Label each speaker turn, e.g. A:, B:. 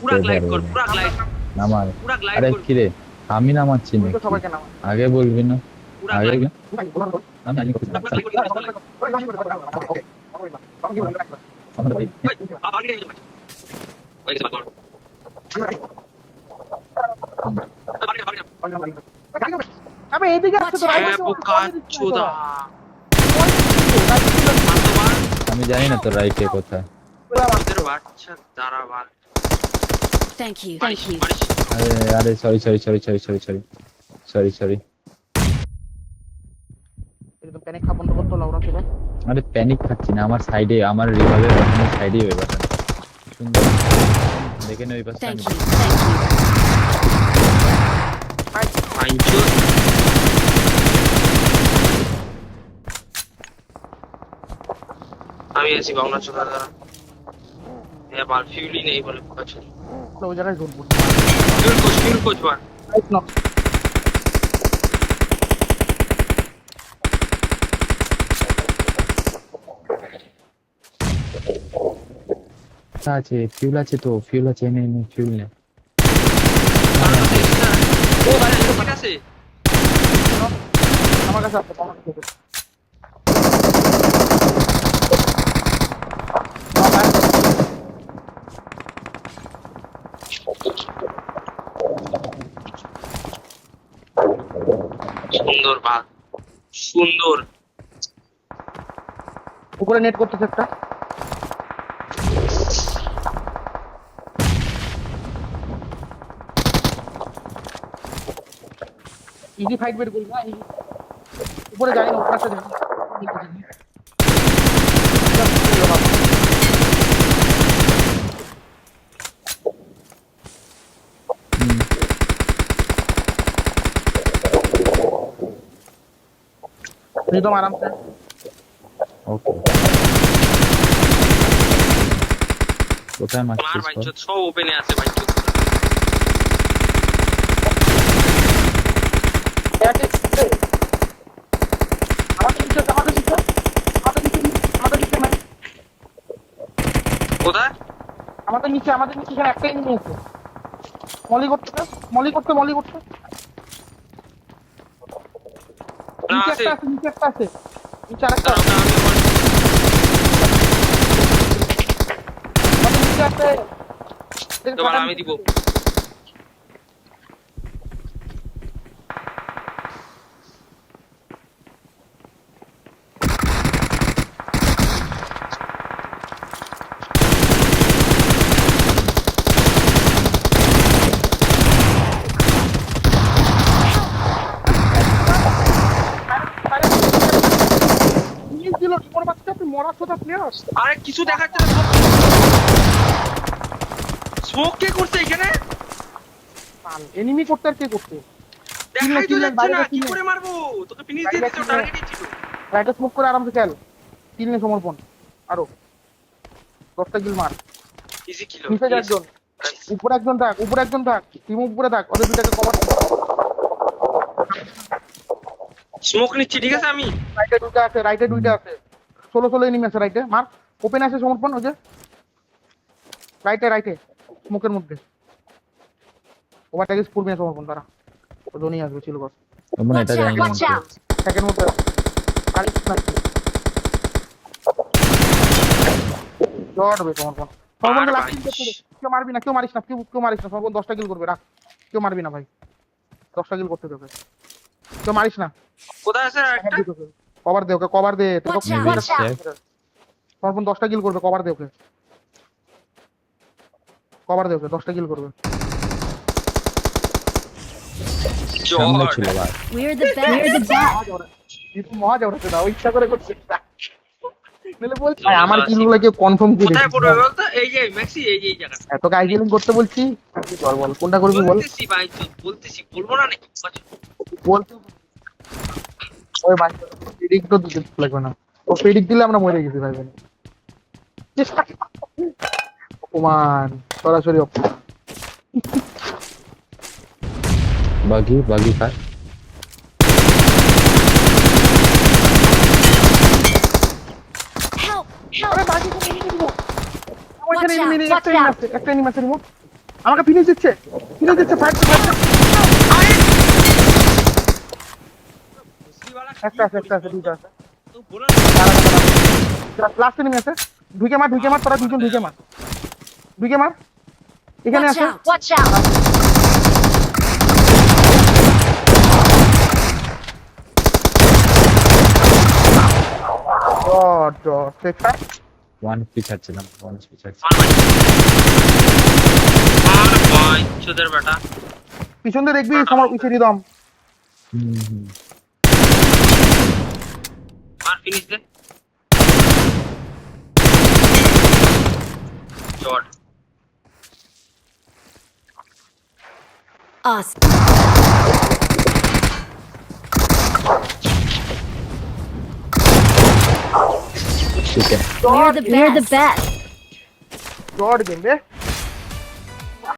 A: পুরা গ্লাইড কর পুরা গ্লাইড
B: নামার
A: পুরা গ্লাইড
B: আরে
A: কর
B: কি রে আমি নামাচ্ছি না
C: সবাইকে নামা
B: আগে বলবি না
A: পুরা
B: আগে
A: গ্লাইড
B: আমি আগে
C: আবে এদিকে আসছে তো
A: হ্যাঁ বোকা চোদা
B: আমি জানি না তো রাইটে কোথায়
A: আমাদের বাচ্চা দাঁড়া ভাগ
D: Thank you.
A: মারিস
D: Thank you.
A: মারিস
B: আরে আরে সরি
C: একদম প্যানিক খা বন্ধ করতে লাউরা থেকে
B: আরে প্যানিক খাচ্ছি না আমার সাইডে আমার রিভলভার বাটনের সাইডে ওই বাটন সুন্দর দেখে নে ওই পাশে
D: Thank
B: আমি
D: you. Thank you.
A: আইনচো আমি আছি বাংলা চোদা দাঁড়া এ বাল ফিউলি নেই বলে বোকা চোদা
C: ওই জায়গায় ঢুকবো
A: ফিউল কোচ বার
C: রাইট নক
B: ফিউল আছে তো ফিউল আছে নে ফিউল নে
A: ও ভাই ঠিক আছে
C: আমার কাছে আছে আমার কাছে আছে।
A: সুন্দর বাল সুন্দর
C: উপরে নেট করতেছে একটা ইজি ফাইট বের করি না উপরে যাই না উপরে একটা যাই एकदम आराम से
B: ওকে কোথায়
A: মার
B: মারছিস
A: বাইচত সব ওপেনে আছে বাইচত কোথায়
C: আমাদের নিচে এখানে একটাই নিয়ে আছে মলি করতে
A: না
C: নিচে
A: আছে
C: একটা আছে নিচে আরেকটা
A: দাঁড়াও, দাঁড়াও,
C: আমাদের নিচে আছে
A: এবার আমি দিব
C: দিল রিপোর্ট বাচ্চা তুই মরার কথা প্লেয়ার
A: আরে কিছু দেখাচ্ছে না স্মোক কে করছে এখানে
C: এনিমি করতে আর কে করতে
A: দেখাই তো
C: কিল
A: যাচ্ছে
C: বাইরে
A: না
C: কিল
A: কি করে মারবো তোকে ফিনিশ দিয়ে দিছো টার্গেটই ছিল
C: রাইটে স্মোক করে আরামসে খেল কিল নে সমর্পণ আরো 10টা কিল মার
A: ইজি কিল
C: নিচে যা একজন উপরে একজন থাক টিম উপরে থাক ওদের দুটাকে কভার
A: স্মোক নিচ্ছি ঠিক আছে আমি
C: রাইটে দুইটা আছে 16 এনিমি আছে রাইটে মার ওপেন আছে সমর্পণ ওই যে রাইটে স্মোকের মধ্যে ওভারটেক স্পুল মে সমর্পণ তারা ও জোনি আসবে ছিল বস
B: তোমরা এটা জানি না
D: Watch out.
C: সেকেন্ড মধ্যে খালি নাকি লড়বে সমর্পণ সমর্পণকে লাস্ট কিল করতে দে কেউ মারবি না কেউ মারিস না সমর্পণ 10টা কিল করবে রাখ কেউ মারবি না ভাই 10টা কিল করতে দেবে কেউ মারিস না
A: কোথায় আছে একটা
C: কভার দে ওকে কভার দে
D: Watch out. Watch out.
C: সমর্পণ 10টা কিল করবে কভার দে ওকে 10টা কিল করবে
B: সামনে
A: জর্জ
B: ছিল ভাই
D: We're the best.
C: মজা ওঠাতে দাও ইচ্ছা করে করছে নইলে বলছি ভাই আমার কিলগুলো কেউ কনফার্ম করে
A: কোথায় পড়বে বলতো এই যে ম্যাক্সি এই জায়গা
C: এত গাইডিং করতে বলছি বল কোনটা করবি বল
A: বলতেছি ভাই বলতেছি বলবো না নাকি
C: বলতে ওই ভাই প্রেডিক্ট তো দিতে লাগবে না ও প্রেডিক্ট দিলে আমরা মরে গেছি ভাই অপমান সরাসরি অপমান
B: বাগি খায়
D: Help.
C: আরে বাকি তো নিয়ে দিব ওইখানে
D: Watch out,
C: enemy,
D: watch
C: একটা enemy
D: out.
C: আছে, একটা enemy আছে, remote। আমাকে ফিনিশ দিচ্ছে, ফাইট। একটা আছে, দুইটা আছে।
A: তো বলো
C: লাস্ট এনিমি আছে, ঢুকে মার, তোরা দুজন ঢুকে মার, এখানে
D: Watch
C: আছে।
D: out. Watch out.
C: ডট সেটা
B: ওয়ান পিছাচ্ছিলাম
A: আর ভাই চোদের বেটা
C: পিছন দিয়ে দেখবি সমর পিছিয়ে দিদম।
B: হুম
A: আর ফিনিশ দে জট
D: Awesome.
B: ঠিক আছে
D: We're the best.
C: Dot game রে।